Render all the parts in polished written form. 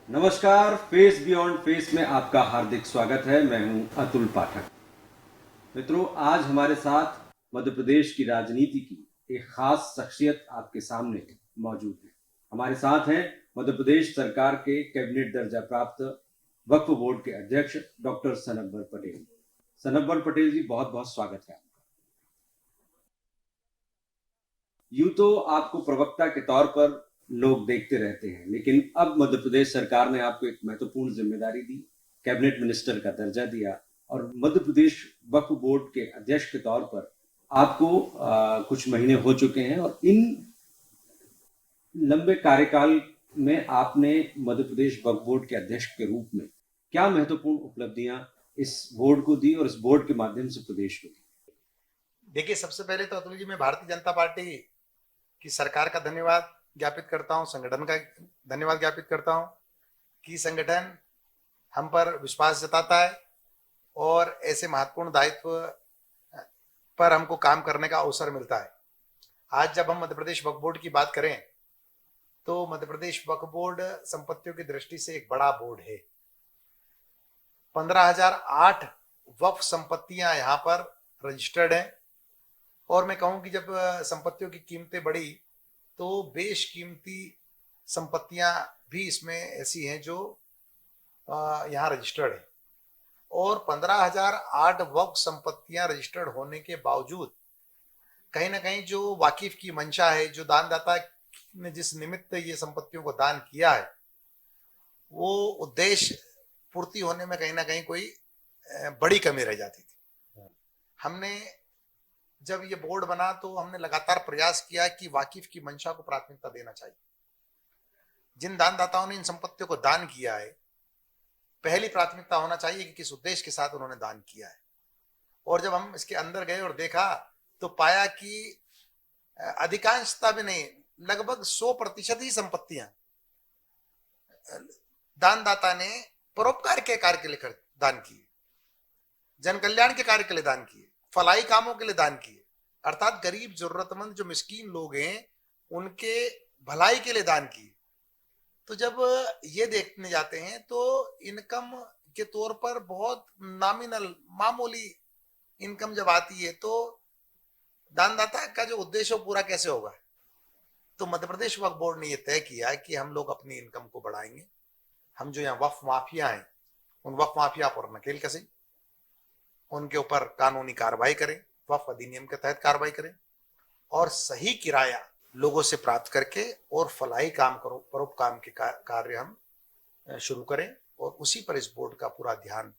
नमस्कार, face beyond face में आपका हार्दिक स्वागत है। मैं हूं अतुल पाठक। मित्रों, आज हमारे साथ मध्य प्रदेश की राजनीति की एक खास शख्सियत आपके सामने मौजूद है। हमारे साथ हैं मध्य प्रदेश सरकार के कैबिनेट दर्जा प्राप्त वक्फ बोर्ड के अध्यक्ष डॉक्टर सनब्बर पटेल। सनब्बर पटेल जी, बहुत बहुत स्वागत है। यूं तो आपको प्रवक्ता के तौर पर लोग देखते रहते हैं, लेकिन अब मध्य प्रदेश सरकार ने आपको एक महत्वपूर्ण जिम्मेदारी दी, कैबिनेट मिनिस्टर का दर्जा दिया और मध्य प्रदेश वक्फ बोर्ड के अध्यक्ष के तौर पर आपको कुछ महीने हो चुके हैं और इन लंबे कार्यकाल में आपने मध्य प्रदेश वक्फ बोर्ड के अध्यक्ष के रूप में क्या महत्वपूर्ण उपलब्धियां इस बोर्ड को दी और इस बोर्ड के माध्यम से प्रदेश को दी? देखिए, सबसे पहले तो अतुल जी, मैं भारतीय जनता पार्टी की सरकार का धन्यवाद ज्ञापित करता हूं, संगठन का धन्यवाद ज्ञापित करता हूं कि संगठन हम पर विश्वास जताता है और ऐसे महत्वपूर्ण दायित्व पर हमको काम करने का अवसर मिलता है। आज जब हम मध्य प्रदेश वक्फ बोर्ड की बात करें तो मध्य प्रदेश वक्फ बोर्ड संपत्तियों की दृष्टि से एक बड़ा बोर्ड है। 15,008 वक्फ संपत्तियां यहाँ पर रजिस्टर्ड हैं और मैं कहूं कि जब संपत्तियों की कीमतें बढ़ी तो बेशकीमती संपत्तियां भी इसमें ऐसी हैं जो यहाँ रजिस्टर्ड है और 15,008 वक्फ संपत्तियां रजिस्टर्ड होने के बावजूद कहीं ना कहीं जो वाकिफ की मंशा है, जो दानदाता ने जिस निमित्त ये संपत्तियों को दान किया है, वो उद्देश्य पूर्ति होने में कहीं ना कहीं कोई बड़ी कमी रह जाती थी। हमने जब ये बोर्ड बना तो हमने लगातार प्रयास किया कि वाकिफ की मंशा को प्राथमिकता देना चाहिए। जिन दानदाताओं ने इन संपत्तियों को दान किया है, पहली प्राथमिकता होना चाहिए कि किस उद्देश्य के साथ उन्होंने दान किया है। और जब हम इसके अंदर गए और देखा तो पाया कि अधिकांशता भी नहीं, लगभग 100% ही संपत्तियां दानदाता ने परोपकार के कार्य के लिए दान किए, जन कल्याण के कार्य के लिए दान किए, फलाई कामों के लिए दान किए, अर्थात गरीब जरूरतमंद जो मिस्कीन लोग हैं उनके भलाई के लिए दान किए। तो जब ये देखने जाते हैं तो इनकम के तौर पर बहुत नॉमिनल, मामूली इनकम जब आती है तो दानदाता का जो उद्देश्य हो पूरा कैसे होगा। तो मध्य प्रदेश वक्फ बोर्ड ने यह तय किया कि हम लोग अपनी इनकम को बढ़ाएंगे। हम जो यहाँ वक्फ माफिया हैं उन वक्फ माफिया पर नकेल कसें, उनके ऊपर कानूनी कार्रवाई करें, वक्फ अधिनियम के तहत कार्रवाई करें और सही किराया लोगों से प्राप्त करके और फलाई काम करो, परोपकार के कार्य हम शुरू करें। और उसी पर इस बोर्ड का पूरा ध्यान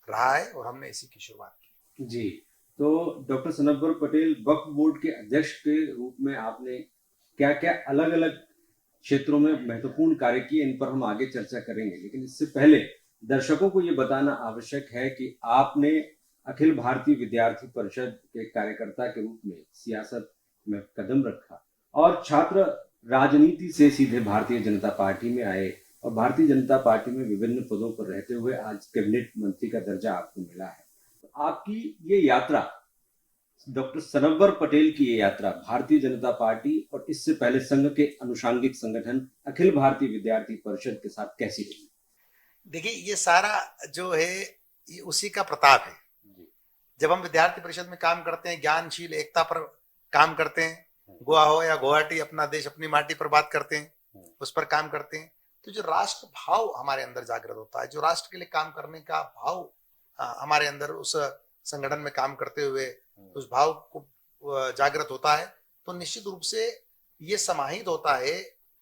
रहा है और हमने इसी की शुरुआत की। जी, तो डॉक्टर सनब्बर पटेल, वक्फ बोर्ड के अध्यक्ष के रूप में आपने क्या क्या अलग अलग क्षेत्रों में महत्वपूर्ण कार्य किए, इन पर हम आगे चर्चा करेंगे, लेकिन इससे पहले दर्शकों को ये बताना आवश्यक है कि आपने अखिल भारतीय विद्यार्थी परिषद के कार्यकर्ता के रूप में सियासत में कदम रखा और छात्र राजनीति से सीधे भारतीय जनता पार्टी में आए और भारतीय जनता पार्टी में विभिन्न पदों पर रहते हुए आज कैबिनेट मंत्री का दर्जा आपको मिला है। तो आपकी ये यात्रा, डॉक्टर सनब्बर पटेल की ये यात्रा भारतीय जनता पार्टी और इससे पहले संघ के अनुषांगिक संगठन अखिल भारतीय विद्यार्थी परिषद के साथ कैसी रही? देखिए, ये सारा जो है ये उसी का प्रताप है। जब हम विद्यार्थी परिषद में काम करते हैं, ज्ञानशील एकता पर काम करते हैं, गोवा हो या गुवाहाटी, अपना देश अपनी माटी पर बात करते हैं, उस पर काम करते हैं, तो जो राष्ट्र भाव हमारे अंदर जागृत होता है, जो राष्ट्र के लिए काम करने का भाव हमारे अंदर उस संगठन में काम करते हुए उस भाव को जागृत होता है, तो निश्चित रूप से ये समाहित होता है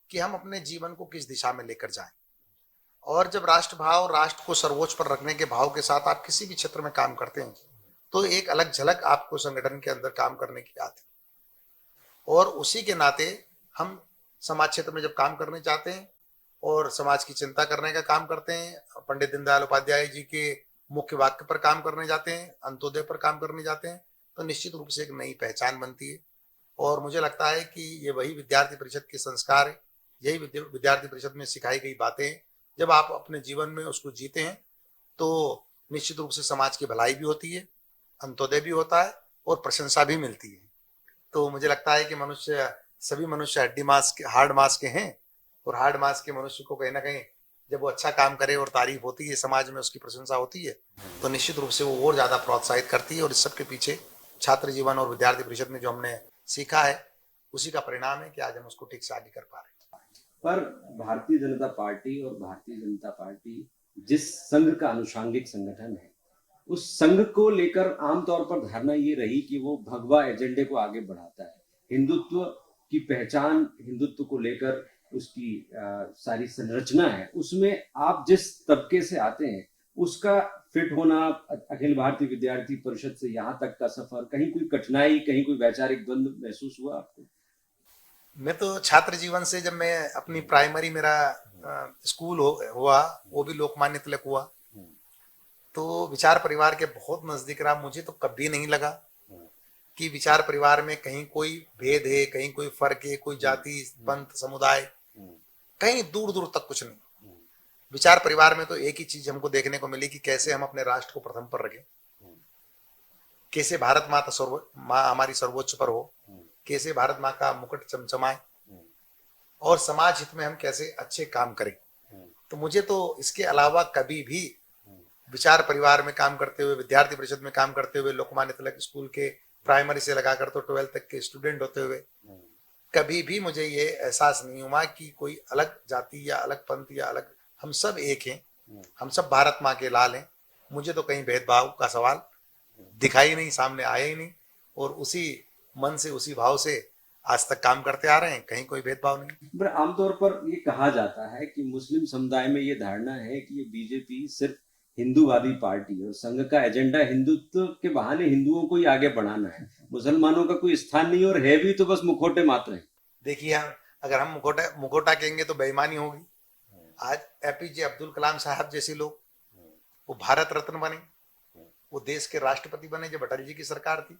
कि हम अपने जीवन को किस दिशा में लेकर जाएं। और जब राष्ट्र भाव, राष्ट्र को सर्वोच्च पर रखने के भाव के साथ आप किसी भी क्षेत्र में काम करते हैं तो एक अलग झलक आपको संगठन के अंदर काम करने की आती है। और उसी के नाते हम समाज क्षेत्र में जब काम करने चाहते हैं और समाज की चिंता करने का काम करते हैं, पंडित दीनदयाल उपाध्याय जी के मुख्य वाक्य पर काम करने जाते हैं, अंत्योदय पर काम करने जाते हैं, तो निश्चित रूप से एक नई पहचान बनती है। और मुझे लगता है कि ये वही विद्यार्थी परिषद के संस्कार है, यही विद्यार्थी परिषद में सिखाई गई बातें हैं। जब आप अपने जीवन में उसको जीते हैं तो निश्चित रूप से समाज की भलाई भी होती है, अंत्योदय भी होता है और प्रशंसा भी मिलती है। तो मुझे लगता है कि सभी मनुष्य हड्डी मांस के, हार्ड मांस के हैं और हार्ड मांस के मनुष्य को कहीं ना कहीं जब वो अच्छा काम करे और तारीफ होती है, समाज में उसकी प्रशंसा होती है, तो निश्चित रूप से वो और ज्यादा प्रोत्साहित करती है। और इस सब के पीछे छात्र जीवन और विद्यार्थी परिषद में जो हमने सीखा है, उसी का परिणाम है कि आज हम उसको ठीक से आगे कर पा रहे हैं। पर भारतीय जनता पार्टी और भारतीय जनता पार्टी जिस संघ का अनुषांगिक संगठन है, उस संघ को लेकर आमतौर पर धारणा ये रही कि वो भगवा एजेंडे को आगे बढ़ाता है। हिंदुत्व की पहचान, हिंदुत्व को लेकर उसकी सारी संरचना है, उसमें आप जिस तबके से आते हैं उसका फिट होना, अखिल भारतीय विद्यार्थी परिषद से यहाँ तक का सफर, कहीं कोई कठिनाई, कहीं कोई वैचारिक द्वंद्व महसूस हुआ आपको? मैं तो छात्र जीवन से, जब मैं अपनी प्राइमरी, मेरा स्कूल हुआ, वो भी लोकमान्य तिलक हुआ, तो विचार परिवार के बहुत नजदीक रहा। मुझे तो कभी नहीं लगा कि विचार परिवार में कहीं कोई भेद है, कहीं कोई फर्क है, कोई जाति, पंथ, समुदाय, कहीं दूर दूर तक कुछ नहीं। विचार परिवार में तो एक ही चीज हमको देखने को मिली कि कैसे हम अपने राष्ट्र को प्रथम पर रखें, कैसे भारत माँ हमारी सर्वोच्च पर हो, कैसे भारत माँ का मुकुट चमचमाए, और समाज हित में हम कैसे अच्छे काम करें। तो मुझे तो इसके अलावा कभी भी विचार परिवार में काम करते हुए, विद्यार्थी परिषद में काम करते हुए, लोकमान्य तिलक स्कूल के प्राइमरी से लगाकर तो 12th तक के स्टूडेंट होते हुए, कभी भी मुझे ये एहसास नहीं हुआ कि कोई अलग जाति या अलग पंथ या अलग, हम सब एक हैं, हम सब भारत माँ के लाल हैं। मुझे तो कहीं भेदभाव का सवाल दिखाई नहीं, सामने आया ही नहीं, और उसी मन से, उसी भाव से आज तक काम करते आ रहे हैं, कहीं कोई भेदभाव नहीं। पर आमतौर पर ये कहा जाता है कि मुस्लिम समुदाय में ये धारणा है कि ये बीजेपी सिर्फ हिंदूवादी पार्टी और संघ का एजेंडा हिंदुत्व के बहाने हिंदुओं को ही आगे बढ़ाना है, मुसलमानों का कोई स्थान नहीं, और है भी तो बस मुखौटे मात्र है। देखिए, अगर हम मुखौटा कहेंगे तो बेईमानी होगी। आज एपीजे अब्दुल कलाम साहब जैसे लोग, वो भारत रत्न बने, वो देश के राष्ट्रपति बने जब अटल जी की सरकार थी।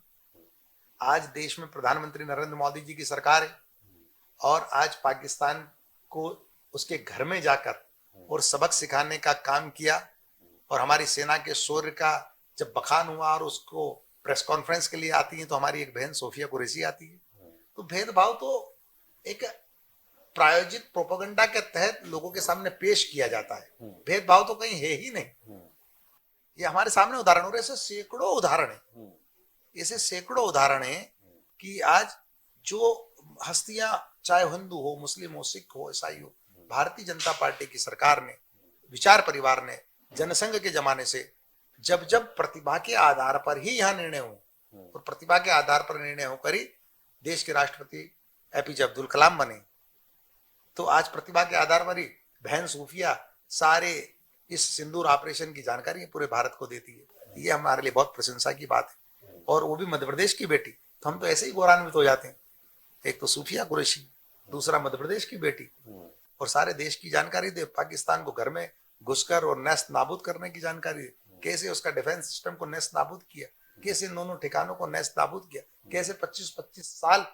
आज देश में प्रधानमंत्री नरेंद्र मोदी जी की सरकार है, और आज पाकिस्तान को उसके घर में जाकर और सबक सिखाने का काम किया, और हमारी सेना के शौर्य का जब बखान हुआ और उसको प्रेस कॉन्फ्रेंस के लिए आती है, तो हमारी एक बहन सोफिया कुरैशी आती है। तो भेदभाव तो एक प्रायोजित प्रोपेगेंडा के तहत लोगों के सामने पेश किया जाता है, भेदभाव तो कहीं है ही नहीं। ये हमारे सामने उदाहरण, और ऐसे सैकड़ों उदाहरण है, ऐसे सैकड़ों उदाहरण है कि आज जो हस्तियां, चाहे हिंदू हो, मुस्लिम हो, सिख हो, ईसाई हो, भारतीय जनता पार्टी की सरकार ने, विचार परिवार ने, जनसंघ के जमाने से जब जब प्रतिभा के आधार पर ही यहाँ निर्णय हो, और प्रतिभा के आधार पर निर्णय होकर ही देश के राष्ट्रपति एपीजे अब्दुल कलाम बने, तो आज प्रतिभा के आधार पर ही बहन सूफिया सारे इस सिंदूर ऑपरेशन की जानकारी पूरे भारत को देती है। ये हमारे लिए बहुत प्रशंसा की बात है, और वो भी मध्य प्रदेश की बेटी, तो हम तो ऐसे ही गौरवान्वित हो जाते हैं। एक तो सूफिया कुरैशी, दूसरा मध्य प्रदेश की बेटी, और सारे देश की जानकारी दे, पाकिस्तान को घर में घुसकर और नेस्त नाबूद करने की जानकारी दे, कैसे उसका डिफेंस सिस्टम को नेस्त नाबूद किया, कैसे दोनों ठिकानों को नेस्त नाबूद किया, कैसे 25-25 साल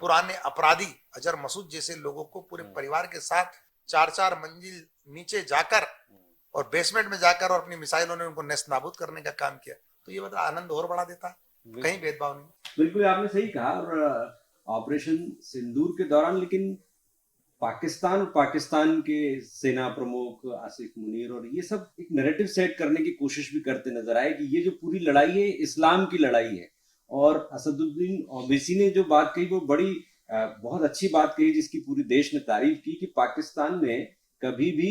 पुराने अपराधी अजहर मसूद जैसे लोगों को पूरे परिवार के साथ 4-4 मंजिल नीचे जाकर और बेसमेंट में जाकर और अपनी मिसाइलों ने उनको नेस्त नाबूद करने का काम किया। तो ये मतलब आनंद और बढ़ा देता है, कहीं भेदभाव नहीं। बिल्कुल आपने सही कहा। और ऑपरेशन सिंदूर के दौरान लेकिन पाकिस्तान के सेना प्रमुख आसिफ मुनीर और ये सब एक नैरेटिव सेट करने की कोशिश भी करते नजर आए कि ये जो पूरी लड़ाई है इस्लाम की लड़ाई है। और असदुद्दीन ओवैसी ने जो बात कही वो बड़ी बहुत अच्छी बात कही, जिसकी पूरी देश ने तारीफ की, कि पाकिस्तान ने कभी भी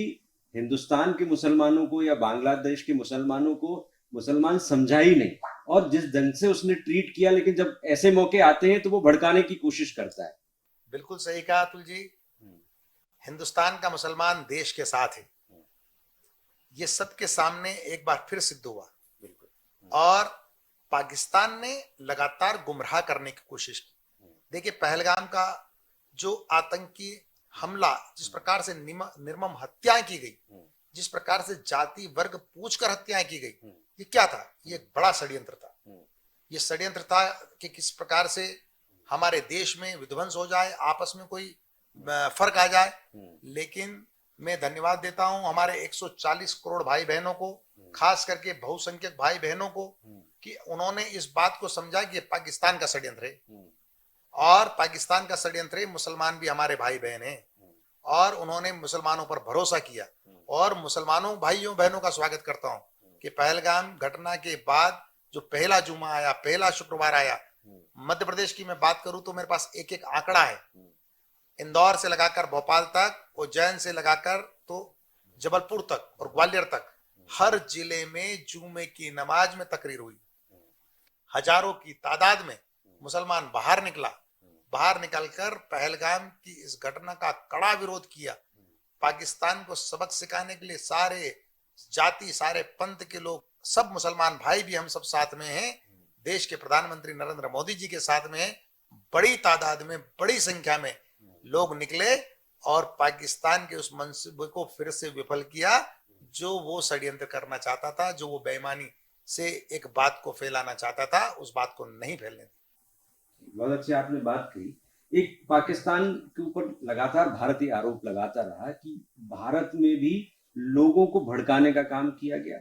हिंदुस्तान के मुसलमानों को या बांग्लादेश के मुसलमानों को मुसलमान समझा ही नहीं, और जिस ढंग से उसने ट्रीट किया, लेकिन जब ऐसे मौके आते हैं तो वो भड़काने की कोशिश करता है। बिल्कुल सही कहा अतुल जी, हिंदुस्तान का मुसलमान देश के साथ है, ये सबके सामने एक बार फिर सिद्ध हुआ। और पाकिस्तान ने लगातार गुमराह करने की कोशिश की। देखिए, पहलगाम का जो आतंकी हमला, जिस प्रकार से निर्मम हत्याएं की गई, जिस प्रकार से जाति वर्ग पूछकर हत्याएं की गई, ये क्या था? ये एक बड़ा षड्यंत्र था। ये षड्यंत्र था कि किस प्रकार से हमारे देश में विध्वंस हो जाए, आपस में कोई फर्क आ जाए। लेकिन मैं धन्यवाद देता हूं हमारे 140 करोड़ भाई बहनों को, खास करके बहुसंख्यक भाई बहनों को, कि उन्होंने इस बात को समझा कि पाकिस्तान का षड्यंत्र है, और पाकिस्तान का षड्यंत्र है, मुसलमान भी हमारे भाई बहन हैं, और उन्होंने मुसलमानों पर भरोसा किया और मुसलमानों भाइयों बहनों का स्वागत करता हूं कि पहलगाम घटना के बाद जो पहला जुमा आया, पहला शुक्रवार आया, मध्य प्रदेश की मैं बात करूं तो मेरे पास एक एक आंकड़ा है, इंदौर से लगाकर भोपाल तक, उज्जैन से लगाकर तो जबलपुर तक और ग्वालियर तक, हर जिले में जुमे की नमाज में तकरीर हुई। हजारों की तादाद में मुसलमान बाहर निकला, बाहर निकलकर पहलगाम की इस घटना का कड़ा विरोध किया। पाकिस्तान को सबक सिखाने के लिए सारे जाति, सारे पंथ के लोग, सब मुसलमान भाई भी हम सब साथ में हैं। देश के प्रधानमंत्री नरेंद्र मोदी जी के साथ में हैं। बड़ी तादाद में, बड़ी संख्या में लोग निकले और पाकिस्तान के उस मंसूबे को फिर से विफल किया जो वो षड्यंत्र करना चाहता था, जो वो बेईमानी से एक बात को फैलाना चाहता था, उस बात को नहीं फैलने दी। बहुत अच्छी आपने बात कही। एक पाकिस्तान के ऊपर लगातार भारतीय आरोप लगाता रहा कि भारत में भी लोगों को भड़काने का काम किया गया,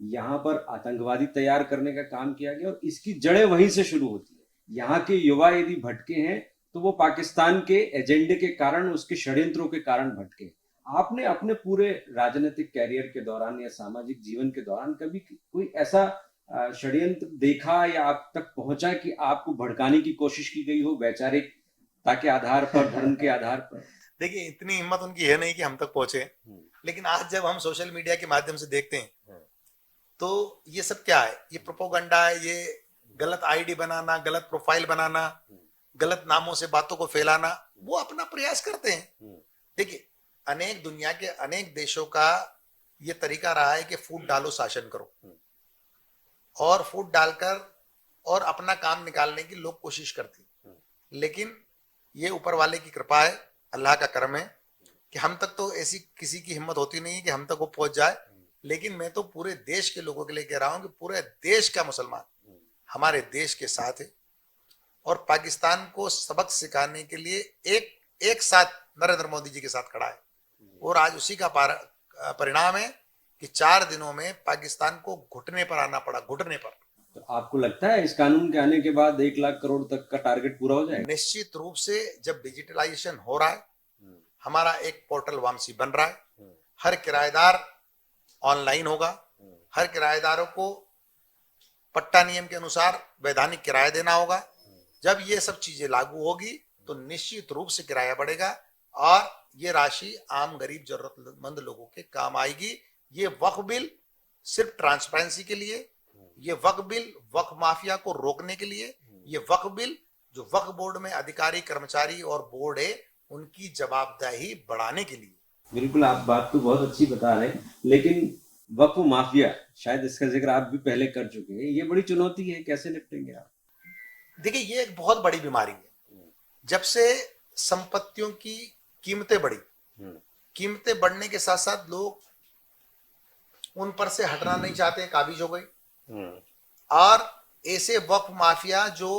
यहाँ पर आतंकवादी तैयार करने का काम किया गया और इसकी जड़ें वहीं से शुरू होती है। यहाँ के युवा यदि भटके हैं तो वो पाकिस्तान के एजेंडे के कारण, उसके षड्यंत्रों के कारण भटके। आपने अपने पूरे राजनीतिक कैरियर के दौरान या सामाजिक जीवन के दौरान कभी कोई ऐसा षड्यंत्र देखा या आप तक पहुंचा कि आपको भड़काने की कोशिश की गई हो वैचारिकता के आधार पर, धर्म के आधार पर? देखिए, इतनी हिम्मत उनकी है नहीं कि हम तक पहुंचे, लेकिन आज जब हम सोशल मीडिया के माध्यम से देखते हैं तो ये सब क्या है? ये प्रोपोगंडा है, ये गलत आईडी बनाना, गलत प्रोफाइल बनाना, गलत नामों से बातों को फैलाना, वो अपना प्रयास करते हैं। देखिए, अनेक दुनिया के अनेक देशों का ये तरीका रहा है कि फूट डालो, शासन करो, और फूट डालकर और अपना काम निकालने की लोग कोशिश करते हैं। लेकिन ये ऊपर वाले की कृपा है, अल्लाह का करम है कि हम तक तो ऐसी किसी की हिम्मत होती नहीं है कि हम तक वो पहुंच जाए। लेकिन मैं तो पूरे देश के लोगों के लिए कह रहा हूं कि पूरे देश का मुसलमान हमारे देश के साथ है और पाकिस्तान को सबक सिखाने के लिए एक साथ नरेंद्र मोदी जी के साथ खड़ा है। और आज उसी का परिणाम है कि 4 दिनों में पाकिस्तान को घुटने पर आना पड़ा, घुटने पर। तो आपको लगता है इस कानून के आने के बाद 1 लाख करोड़ तक का टारगेट पूरा हो जाएगा? निश्चित रूप से जब डिजिटलाइजेशन हो रहा है, हमारा एक पोर्टल वामसी बन रहा है, हर किराएदार ऑनलाइन होगा, हर किराएदारों को पट्टा नियम के अनुसार वैधानिक किराया देना होगा। जब ये सब चीजें लागू होगी तो निश्चित रूप से किराया बढ़ेगा और ये राशि आम गरीब जरूरतमंद लोगों के काम आएगी। ये वक्फ बिल सिर्फ ट्रांसपेरेंसी के लिए, ये वक्फ बिल वक्फ माफिया को रोकने के लिए, ये वक्फ बिल जो वक्फ बोर्ड में अधिकारी, कर्मचारी और बोर्ड है उनकी जवाबदेही बढ़ाने के लिए। बिल्कुल, आप बात तो बहुत अच्छी बता रहे हैं, लेकिन वक्फ माफिया, शायद इसका जिक्र आप भी पहले कर चुके हैं, ये बड़ी चुनौती है, कैसे निपटेंगे आप? देखिए, ये एक बहुत बड़ी बीमारी है। जब से संपत्तियों की कीमतें बढ़ी, कीमतें बढ़ने के साथ साथ लोग उन पर से हटना नहीं चाहते, काबिज हो गई। और ऐसे वक्फ माफिया जो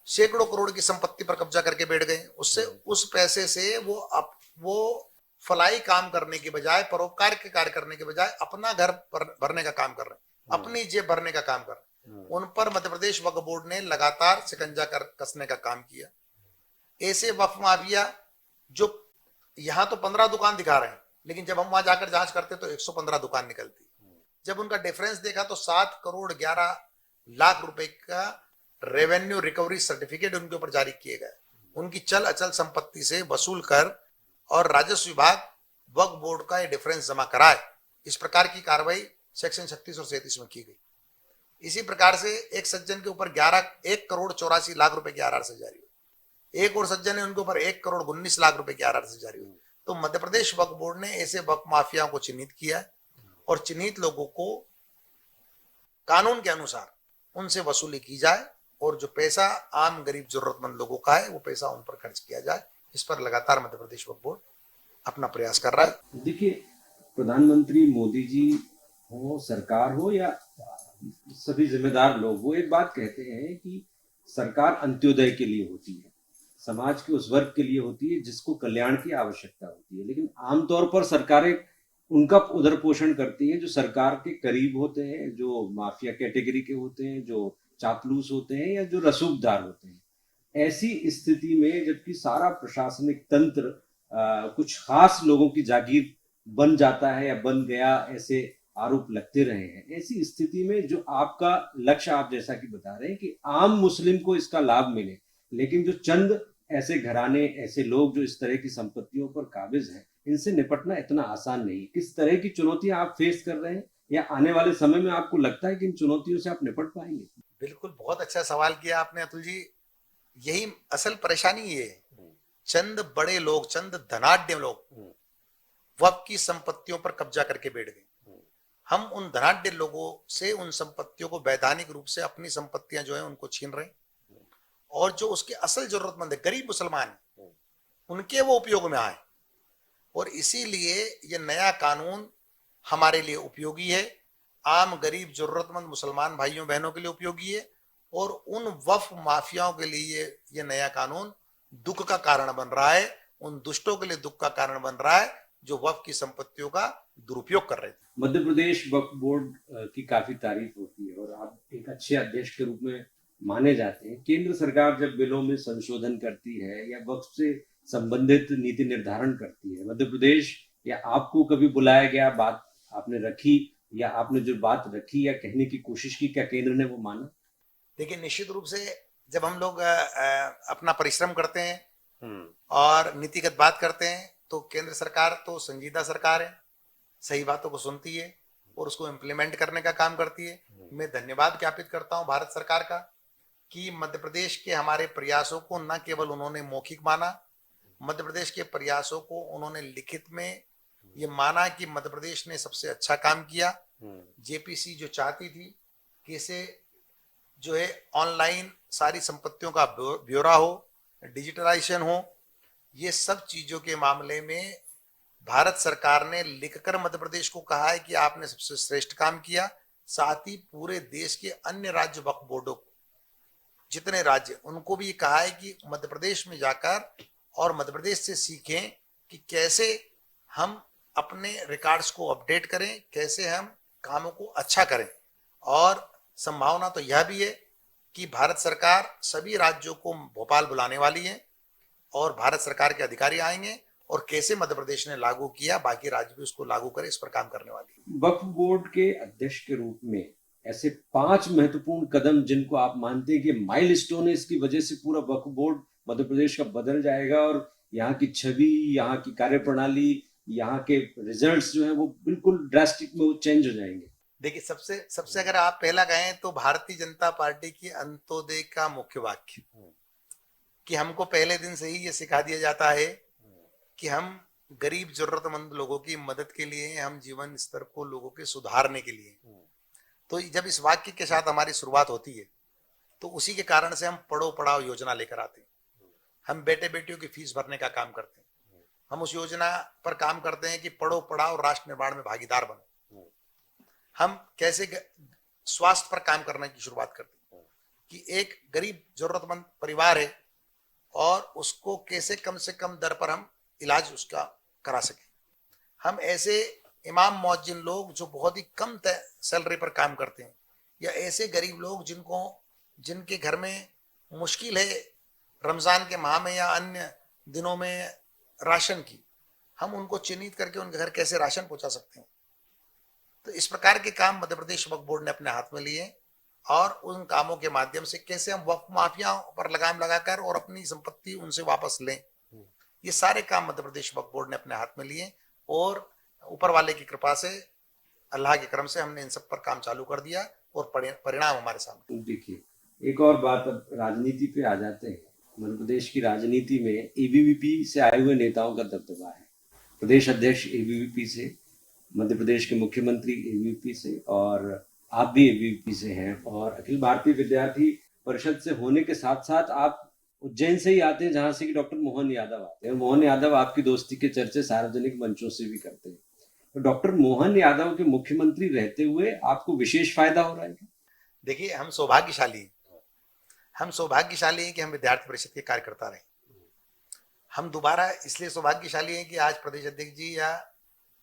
सैकड़ों करोड़ की संपत्ति पर कब्जा करके बैठ गए, उससे उस पैसे से वो फलाई काम करने के बजाय, परोपकार के कार्य करने के बजाय अपना घर भरने का काम कर रहे हैं, अपनी जेब भरने का काम कर रहे हैं। उन पर मध्य प्रदेश वक्फ बोर्ड ने लगातार शिकंजा कसने का काम किया। ऐसे वक्फ माफिया जो यहाँ तो 15 दुकान दिखा रहे हैं, लेकिन जब हम वहां जाकर जांच करते तो 115 दुकान निकलती। जब उनका डिफरेंस देखा तो 7 करोड़ 11 लाख रुपए का रेवेन्यू रिकवरी सर्टिफिकेट उनके ऊपर जारी किए गए, उनकी चल अचल संपत्ति से वसूल कर, और राजस्व विभाग वक्फ बोर्ड का ये डिफरेंस जमा कराए। इस प्रकार की कार्रवाई सेक्शन 36 और 37 में की गई। इसी प्रकार से एक सज्जन के ऊपर 1 करोड़ 84 लाख रुपए की आरआरसी जारी हुई, एक और सज्जन है उनके ऊपर 1 करोड़ 19 लाख रुपए की आरआरसी जारी हुई। तो मध्य प्रदेश वक्फ बोर्ड ने ऐसे वक्फ माफियाओं को चिन्हित किया है और चिन्हित लोगों को कानून के अनुसार उनसे वसूली की जाए और जो पैसा आम गरीब जरूरतमंद लोगों का है वो पैसा उन पर खर्च किया जाए। इस पर लगातार मध्य प्रदेश वक्फ बोर्ड अपना प्रयास कर रहा है। देखिए, प्रधानमंत्री मोदी जी हो, सरकार हो या सभी जिम्मेदार लोग, वो एक बात कहते हैं कि सरकार अंत्योदय के लिए होती है, समाज के उस वर्ग के लिए होती है जिसको कल्याण की आवश्यकता होती है। लेकिन आमतौर पर सरकारें उनका उधर पोषण करती हैं जो सरकार के करीब होते हैं, जो माफिया कैटेगरी के होते हैं, जो चापलूस होते हैं या जो रसूखदार होते हैं। ऐसी स्थिति में जबकि सारा प्रशासनिक तंत्र कुछ खास लोगों की जागीर बन जाता है या बन गया, ऐसे आरोप लगते रहे हैं। ऐसी स्थिति में जो आपका लक्ष्य, आप जैसा कि बता रहे हैं कि आम मुस्लिम को इसका लाभ मिले, लेकिन जो चंद ऐसे घराने, ऐसे लोग जो इस तरह की संपत्तियों पर काबिज हैं, इनसे निपटना इतना आसान नहीं। किस तरह की चुनौतियां आप फेस कर रहे हैं, या आने वाले समय में आपको लगता है कि इन चुनौतियों से आप निपट पाएंगे? बिल्कुल, बहुत अच्छा सवाल किया आपने अतुल जी। यही असल परेशानी ये है, चंद बड़े लोग, चंद धनाढ्य लोग वक्फ की संपत्तियों पर कब्जा करके बैठ गए। हम उन धनाढ्य लोगों से उन संपत्तियों को वैधानिक रूप से, अपनी संपत्तियां जो है उनको छीन रहे हैं, और जो उसके असल जरूरतमंद है, गरीब मुसलमान, उनके वो उपयोग में आए। और इसीलिए ये नया कानून हमारे लिए उपयोगी है, आम गरीब जरूरतमंद मुसलमान भाइयों बहनों के लिए उपयोगी है, और उन वक्फ माफियाओं के लिए ये नया कानून दुख का कारण बन रहा है, उन दुष्टों के लिए दुख का कारण बन रहा है जो वक्फ की संपत्तियों का दुरुपयोग कर रहे थे। मध्य प्रदेश वक्फ बोर्ड की काफी तारीफ होती है और आप एक अच्छे अध्यक्ष के रूप में माने जाते हैं। केंद्र सरकार जब बिलों में संशोधन करती है या वक्फ से संबंधित नीति निर्धारण करती है, मध्य प्रदेश या आपको कभी बुलाया गया, बात आपने रखी, या आपने जो बात रखी या कहने की कोशिश की, क्या केंद्र ने वो माना? देखिए, निश्चित रूप से जब हम लोग अपना परिश्रम करते हैं और नीतिगत बात करते हैं, तो केंद्र सरकार तो संजीदा सरकार है, सही बातों को सुनती है और उसको इम्प्लीमेंट करने का काम करती है। मैं धन्यवाद ज्ञापित करता हूं भारत सरकार का कि मध्य प्रदेश के हमारे प्रयासों को न केवल उन्होंने मौखिक माना, मध्य प्रदेश के प्रयासों को उन्होंने लिखित में ये माना कि मध्य प्रदेश ने सबसे अच्छा काम किया। जेपीसी जो चाहती थी कि इसे जो है ऑनलाइन सारी संपत्तियों का ब्यौरा हो, डिजिटलाइजेशन हो, ये सब चीजों के मामले में भारत सरकार ने लिखकर मध्य प्रदेश को कहा है कि आपने सबसे श्रेष्ठ काम किया। साथ ही पूरे देश के अन्य राज्य वक्फ बोर्डों को, जितने राज्य, उनको भी कहा है कि मध्य प्रदेश में जाकर और मध्य प्रदेश से सीखें कि कैसे हम अपने रिकॉर्ड्स को अपडेट करें, कैसे हम कामों को अच्छा करें। और संभावना तो यह भी है कि भारत सरकार सभी राज्यों को भोपाल बुलाने वाली है और भारत सरकार के अधिकारी आएंगे और कैसे मध्य प्रदेश ने लागू किया, बाकी राज्य भी उसको लागू करे, इस पर काम करने वाली है। वक्फ बोर्ड के अध्यक्ष के रूप में ऐसे 5 महत्वपूर्ण कदम जिनको आप मानते हैं कि माइलस्टोन है, इसकी वजह से पूरा वक्फ बोर्ड मध्य प्रदेश का बदल जाएगा और यहाँ की छवि, यहाँ की कार्यप्रणाली, यहाँ के रिजल्ट्स जो है वो बिल्कुल ड्रास्टिक में चेंज हो जाएंगे? देखिए, सबसे सबसे अगर आप पहला कहें तो भारतीय जनता पार्टी की अंत्योदय का मुख्य वाक्य, कि हमको पहले दिन से ही ये सिखा दिया जाता है कि हम गरीब जरूरतमंद लोगों की मदद के लिए, हम जीवन स्तर को लोगों के सुधारने के लिए। तो जब इस वाक्य के साथ हमारी शुरुआत होती है, तो उसी के कारण से हम पढ़ो पढ़ाओ योजना लेकर आते हैं। हम बेटे बेटियों की फीस भरने का काम करते हैं। हम उस योजना पर काम करते हैं कि पढ़ो पढ़ाओ राष्ट्र निर्माण में भागीदार बनो। हम कैसे स्वास्थ्य पर काम करने की शुरुआत करते हैं कि एक गरीब जरूरतमंद परिवार है और उसको कैसे कम से कम दर पर हम इलाज उसका करा सके। हम ऐसे इमाम मुअज्जिन लोग जो बहुत ही कम सैलरी पर काम करते हैं, या ऐसे गरीब लोग जिनके घर में मुश्किल है रमजान के माह में या अन्य दिनों में राशन की, हम उनको चिन्हित करके उनके घर कैसे राशन पहुंचा सकते हैं। तो इस प्रकार के काम मध्य प्रदेश वक्फ बोर्ड ने अपने हाथ में लिए और उन कामों के माध्यम से कैसे हम वक्फ माफिया पर लगाम लगाकर और अपनी संपत्ति उनसे वापस लें, ये सारे काम मध्य प्रदेश वक्फ बोर्ड ने अपने हाथ में लिए। और ऊपर वाले की कृपा से, अल्लाह के करम से हमने इन सब पर काम चालू कर दिया और परिणाम हमारे सामने। देखिए, एक और बात, अब राजनीति पे आ जाते हैं। मध्य प्रदेश की राजनीति में एबीवीपी से आए हुए नेताओं का दबदबा है। प्रदेश अध्यक्ष एबीवीपी से, मध्य प्रदेश के मुख्यमंत्री एबीवीपी से, और आप भी एबीवीपी से हैं, और अखिल भारतीय विद्यार्थी परिषद से होने के साथ साथ आप उज्जैन से ही आते हैं, जहां से कि डॉक्टर मोहन यादव आते हैं। मोहन यादव आपकी दोस्ती के चर्चे सार्वजनिक मंचों से भी करते हैं। तो डॉक्टर मोहन यादव के मुख्यमंत्री रहते हुए आपको विशेष फायदा हो रहा है? देखिए, हम सौभाग्यशाली हैं कि हम विद्यार्थी परिषद के कार्यकर्ता रहे। हम दोबारा इसलिए सौभाग्यशाली हैं कि आज प्रदेश अध्यक्ष जी या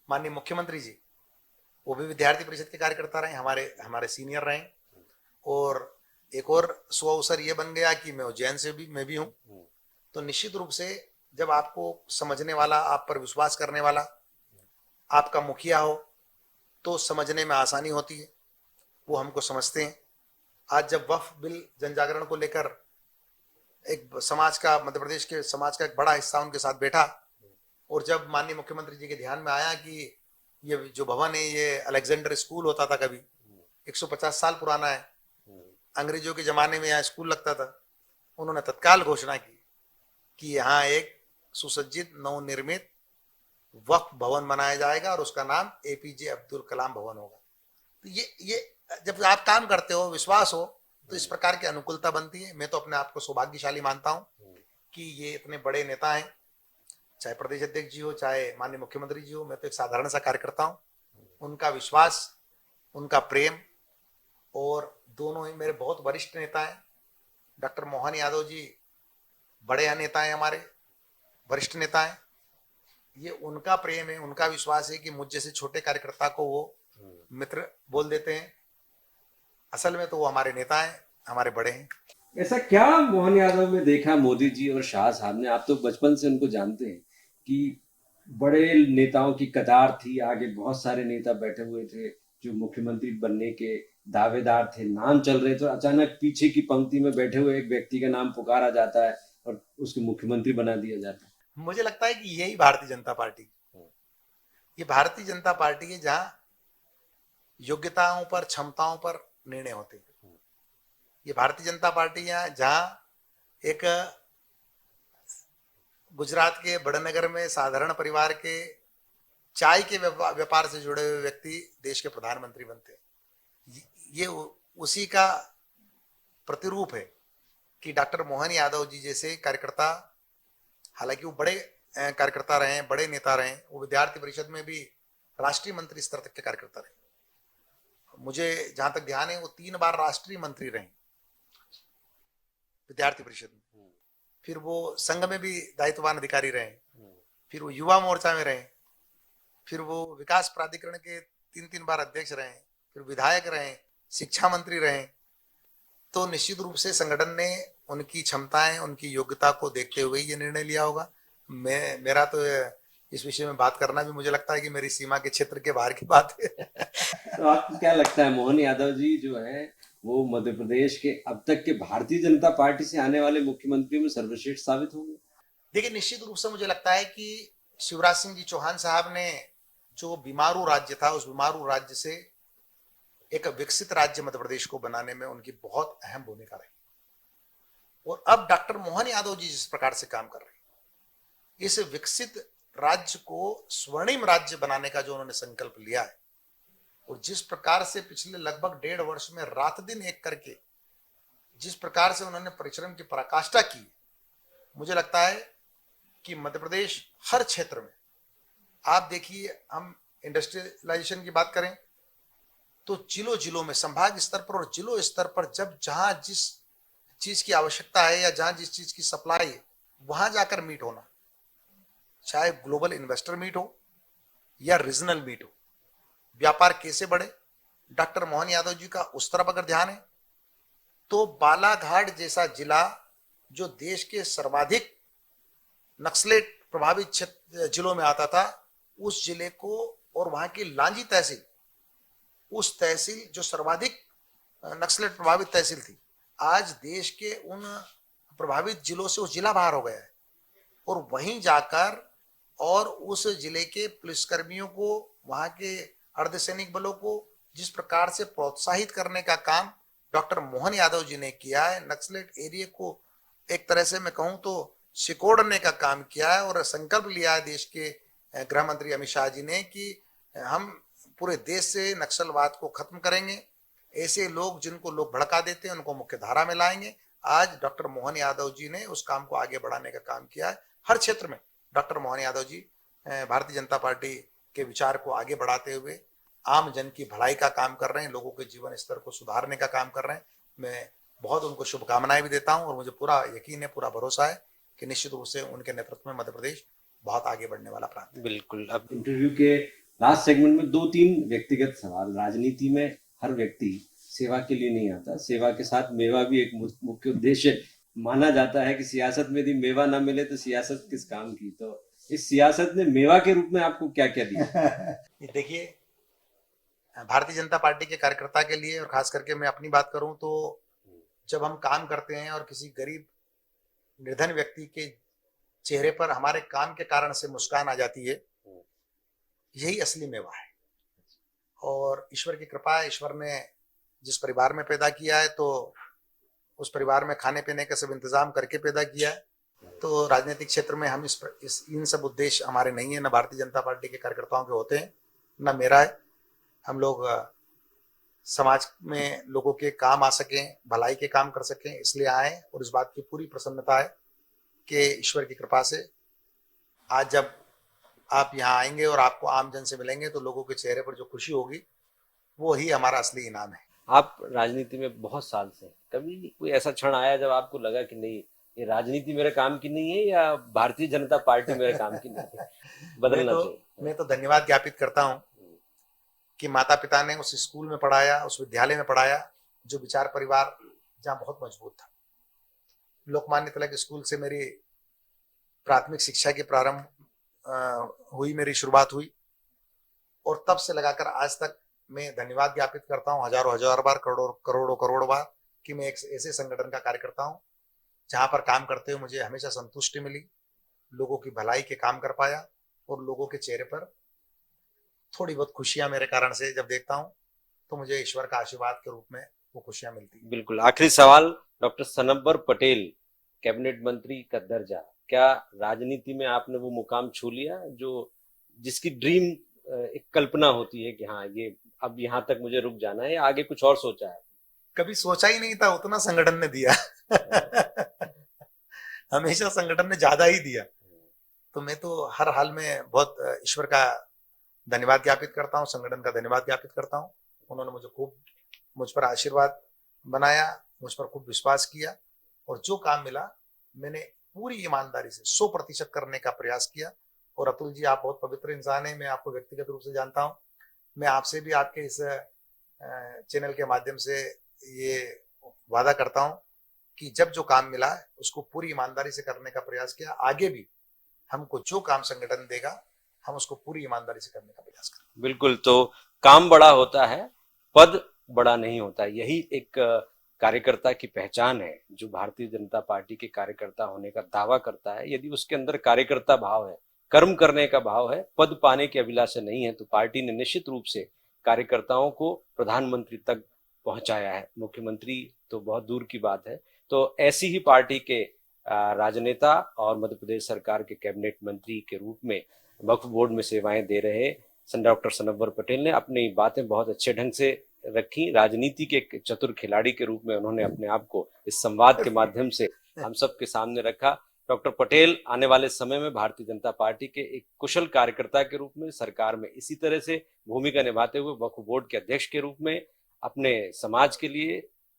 माननीय मुख्यमंत्री जी, वो भी विद्यार्थी परिषद के कार्यकर्ता रहे, हमारे सीनियर रहे। और एक और सुअवसर ये बन गया कि मैं उज्जैन से भी मैं भी हूँ। तो निश्चित रूप से जब आपको समझने वाला, आप पर विश्वास करने वाला आपका मुखिया हो तो समझने में आसानी होती है, वो हमको समझते हैं। आज जब वक्फ बिल जन जागरण को लेकर एक समाज का, मध्य प्रदेश के समाज का एक बड़ा हिस्सा उनके साथ बैठा, और जब माननीय मुख्यमंत्री जी के ध्यान में आया कि ये जो भवन है ये अलेक्जेंडर स्कूल होता था, कभी 150 साल पुराना है, अंग्रेजों के जमाने में यहाँ स्कूल लगता था, उन्होंने तत्काल घोषणा की कि यहाँ एक सुसज्जित नवनिर्मित वक्फ भवन बनाया जाएगा और उसका नाम एपीजे अब्दुल कलाम भवन होगा। तो ये जब आप काम करते हो, विश्वास हो, तो इस प्रकार की अनुकूलता बनती है। मैं तो अपने आप को सौभाग्यशाली मानता हूं कि ये इतने बड़े नेता हैं, चाहे प्रदेश अध्यक्ष जी हो, चाहे माननीय मुख्यमंत्री जी हो, मैं तो एक साधारण सा कार्यकर्ता हूं। उनका विश्वास, उनका प्रेम, और दोनों ही मेरे बहुत वरिष्ठ नेता हैं। डॉक्टर मोहन यादव जी बड़े नेता हैं, हमारे वरिष्ठ नेता हैं। ये उनका प्रेम है, उनका विश्वास है कि मुझ जैसे छोटे कार्यकर्ता को वो मित्र बोल देते हैं। असल में तो वो हमारे नेता हैं, हमारे बड़े हैं। ऐसा क्या मोहन यादव में देखा मोदी जी और शाह साहब ने, आप तो बचपन से उनको जानते हैं, कि बड़े नेताओं की कतार थी, आगे बहुत सारे नेता बैठे हुए थे जो मुख्यमंत्री बनने के दावेदार थे, नाम चल रहे थे, तो अचानक पीछे की पंक्ति में बैठे हुए एक व्यक्ति का नाम पुकारा जाता है और उसको मुख्यमंत्री बना दिया जाता है। मुझे लगता है कि यही भारतीय जनता पार्टी, ये भारतीय जनता पार्टी है जहां योग्यताओं पर, क्षमताओं पर निर्णय होते हैं। ये भारतीय जनता पार्टी है जहां एक गुजरात के बड़नगर में साधारण परिवार के चाय के व्यापार से जुड़े हुए व्यक्ति देश के प्रधानमंत्री बनते हैं। ये उसी का प्रतिरूप है कि डॉक्टर मोहन यादव जी जैसे कार्यकर्ता, हालांकि वो बड़े कार्यकर्ता रहे, बड़े नेता रहे, वो विद्यार्थी परिषद में भी राष्ट्रीय मंत्री स्तर तक के कार्यकर्ता रहे। मुझे जहां तक ध्यान है वो 3 बार राष्ट्रीय मंत्री रहे विद्यार्थी परिषद में। फिर वो संघ में भी दायित्ववान अधिकारी रहे, फिर वो युवा मोर्चा में रहे, फिर वो विकास प्राधिकरण के 3 बार अध्यक्ष रहे, फिर विधायक रहे, शिक्षा मंत्री रहे। तो निश्चित रूप से संगठन ने उनकी क्षमताएं, उनकी योग्यता को देखते हुए ये निर्णय लिया होगा। मेरा तो इस विषय में बात करना भी मुझे लगता है कि मेरी सीमा के क्षेत्र के बाहर की बात है। तो आपको क्या लगता है मोहन यादव जी जो है वो मध्य प्रदेश के अब तक के भारतीय जनता पार्टी से आने वाले मुख्यमंत्रियों में सर्वश्रेष्ठ साबित होंगे? देखिए, निश्चित रूप से मुझे लगता है कि शिवराज सिंह जी चौहान साहब ने जो बीमारू राज्य था, उस बीमारू राज्य से एक विकसित राज्य मध्य प्रदेश को बनाने में उनकी बहुत अहम भूमिका रही। और अब डॉक्टर मोहन यादव जी जिस प्रकार से काम कर रहे हैं, इस विकसित राज्य को स्वर्णिम राज्य बनाने का जो उन्होंने संकल्प लिया है, और जिस प्रकार से पिछले लगभग 1.5 वर्ष में रात दिन एक करके जिस प्रकार से उन्होंने परिश्रम की पराकाष्ठा की, मुझे लगता है कि मध्य प्रदेश हर क्षेत्र में, आप देखिए, हम इंडस्ट्रियलाइजेशन की बात करें तो जिलों जिलों में, संभाग स्तर पर और जिलों स्तर पर, जब जहां जिस चीज की आवश्यकता है या जहां जिस चीज की सप्लाई है, वहां जाकर मीट होना, चाहे ग्लोबल इन्वेस्टर मीट हो या रीजनल मीट हो, व्यापार कैसे बढ़े, डॉक्टर मोहन यादव जी का उस तरफ अगर ध्यान है तो बालाघाट जैसा जिला जो देश के सर्वाधिक नक्सलेट प्रभावित जिलों में आता था, उस जिले को, और वहां की लांजी तहसील, उस तहसील जो सर्वाधिक नक्सलेट प्रभावित तहसील थी, आज देश के उन प्रभावित जिलों से वो जिला बाहर हो गया है। और वहीं जाकर और उस जिले के पुलिसकर्मियों को, वहां के अर्धसैनिक बलों को जिस प्रकार से प्रोत्साहित करने का काम डॉक्टर मोहन यादव जी ने किया है, नक्सलेट एरिया को एक तरह से मैं कहूं तो सिकोड़ने का काम किया है, और संकल्प लिया है देश के गृह मंत्री अमित शाह जी ने कि हम पूरे देश से नक्सलवाद को खत्म करेंगे, ऐसे लोग जिनको लोग भड़का देते हैं उनको मुख्य धारा में लाएंगे। आज डॉक्टर मोहन यादव जी ने उस काम को आगे बढ़ाने का काम किया है। हर क्षेत्र में डॉक्टर मोहन यादव जी भारतीय जनता पार्टी के विचार को आगे बढ़ाते हुए आम जन की भलाई का काम कर रहे हैं, लोगों के जीवन स्तर को सुधारने का काम कर रहे हैं। मैं बहुत उनको शुभकामनाएं भी देता हूं, और मुझे पूरा यकीन है, पूरा भरोसा है कि निश्चित रूप से उनके नेतृत्व में मध्य प्रदेश बहुत आगे बढ़ने वाला प्रांत है। बिल्कुल। अब इंटरव्यू के लास्ट सेगमेंट में 2-3 व्यक्तिगत सवाल। राजनीति में हर व्यक्ति सेवा के लिए नहीं आता, सेवा के साथ मेवा भी एक मुख्य उद्देश्य माना जाता है कि सियासत में यदि मेवा ना मिले तो सियासत किस काम की। तो इस सियासत ने मेवा के रूप में आपको क्या क्या दिया? ये देखिए, भारतीय जनता पार्टी के कार्यकर्ता के लिए, और खास करके मैं अपनी बात करूं तो जब हम काम करते हैं और किसी गरीब निर्धन व्यक्ति के चेहरे पर हमारे काम के कारण से मुस्कान आ जाती है, यही असली मेवा है। और ईश्वर की कृपा है, ईश्वर ने जिस परिवार में पैदा किया है तो उस परिवार में खाने पीने का सब इंतजाम करके पैदा किया है। तो राजनीतिक क्षेत्र में हम इन सब उद्देश्य हमारे नहीं है, न भारतीय जनता पार्टी के कार्यकर्ताओं के होते हैं, न मेरा है। हम लोग समाज में लोगों के काम आ सकें, भलाई के काम कर सकें, इसलिए आए। और इस बात की पूरी प्रसन्नता है कि ईश्वर की कृपा से आज जब आप यहाँ आएंगे और आपको आम जन से मिलेंगे तो लोगों के चेहरे पर जो खुशी होगी वो ही हमारा असली इनाम है। आप राजनीति में बहुत साल से हैं। कभी कोई ऐसा क्षण आया जब आपको लगा कि नहीं, ये राजनीति मेरे काम की नहीं है या भारतीय जनता पार्टी मेरे काम की नहीं है, बदलना चाहिए? मैं तो धन्यवाद ज्ञापित करता हूँ कि माता पिता ने उस स्कूल में पढ़ाया, उस विद्यालय में पढ़ाया जो विचार परिवार जहाँ बहुत मजबूत था। लोकमान्य तिलक स्कूल से मेरी प्राथमिक शिक्षा की प्रारंभ हुई, मेरी शुरुआत हुई। और तब से लगाकर आज तक मैं धन्यवाद ज्ञापित करता हूँ हजारों हजार बार, करोड़ों बार, कि मैं एक ऐसे संगठन का कार्यकर्ता हूँ जहां पर काम करते हुए मुझे हमेशा संतुष्टि मिली, लोगों की भलाई के काम कर पाया और लोगों के चेहरे पर थोड़ी बहुत खुशियां मेरे कारण से जब देखता हूँ तो मुझे ईश्वर का आशीर्वाद के रूप में वो खुशियां मिलती। बिल्कुल। आखिरी सवाल, डॉक्टर सनबर पटेल कैबिनेट मंत्री का दर्जा, क्या राजनीति में आपने वो मुकाम छू लिया जो जिसकी ड्रीम एक कल्पना होती है कि हाँ ये अब यहाँ तक मुझे रुक जाना है, आगे कुछ और सोचा है? कभी सोचा ही नहीं था, उतना संगठन ने दिया। हमेशा संगठन ने ज्यादा ही दिया। तो मैं तो हर हाल में बहुत ईश्वर का धन्यवाद ज्ञापित करता हूँ, संगठन का धन्यवाद ज्ञापित करता हूँ। उन्होंने मुझे खूब मुझ पर आशीर्वाद बनाया, मुझ पर खूब विश्वास किया और जो काम मिला मैंने पूरी ईमानदारी से 100% करने का प्रयास किया। और अतुल जी, आप बहुत पवित्र इंसान हैं, मैं आपको व्यक्तिगत रूप से जानता हूँ। मैं आपसे भी आपके इस चैनल के माध्यम से ये वादा करता हूँ कि जब जो काम मिला है उसको पूरी ईमानदारी से करने का प्रयास किया। आगे भी हमको जो काम संगठन देगा हम उसको पूरी ईमानदारी से करने का प्रयास करें। बिल्कुल। तो काम बड़ा होता है, पद बड़ा नहीं होता। यही एक कार्यकर्ता की पहचान है जो भारतीय जनता पार्टी के कार्यकर्ता होने का दावा करता है। यदि उसके अंदर कार्यकर्ता भाव है, कर्म करने का भाव है, पद पाने की अभिलाषा नहीं है, तो पार्टी ने निश्चित रूप से कार्यकर्ताओं को प्रधानमंत्री तक पहुंचाया है। मुख्यमंत्री तो बहुत दूर की बात है। तो ऐसी ही पार्टी के राजनेता और मध्य प्रदेश सरकार के कैबिनेट मंत्री के रूप में वक्फ बोर्ड में सेवाएं दे रहे डॉक्टर सनबर पटेल ने अपनी बातें बहुत अच्छे ढंग से रखी। राजनीति के एक चतुर खिलाड़ी के रूप में उन्होंने अपने आप को इस संवाद के माध्यम से हम सब के सामने रखा। डॉक्टर पटेल आने वाले समय में भारतीय जनता पार्टी के एक कुशल कार्यकर्ता के रूप में सरकार में इसी तरह से भूमिका निभाते हुए वक्फ बोर्ड के अध्यक्ष के रूप में अपने समाज के लिए,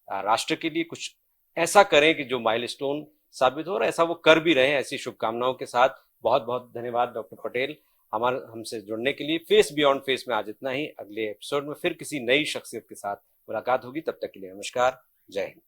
राष्ट्र के लिए कुछ ऐसा करें कि जो माइलस्टोन साबित हो, और ऐसा वो कर भी रहे हैं। ऐसी शुभकामनाओं के साथ बहुत बहुत धन्यवाद डॉक्टर पटेल हमसे जुड़ने के लिए। फेस बियॉन्ड फेस में आज इतना ही। अगले एपिसोड में फिर किसी नई शख्सियत के साथ मुलाकात होगी। तब तक के लिए नमस्कार, जय हिंद।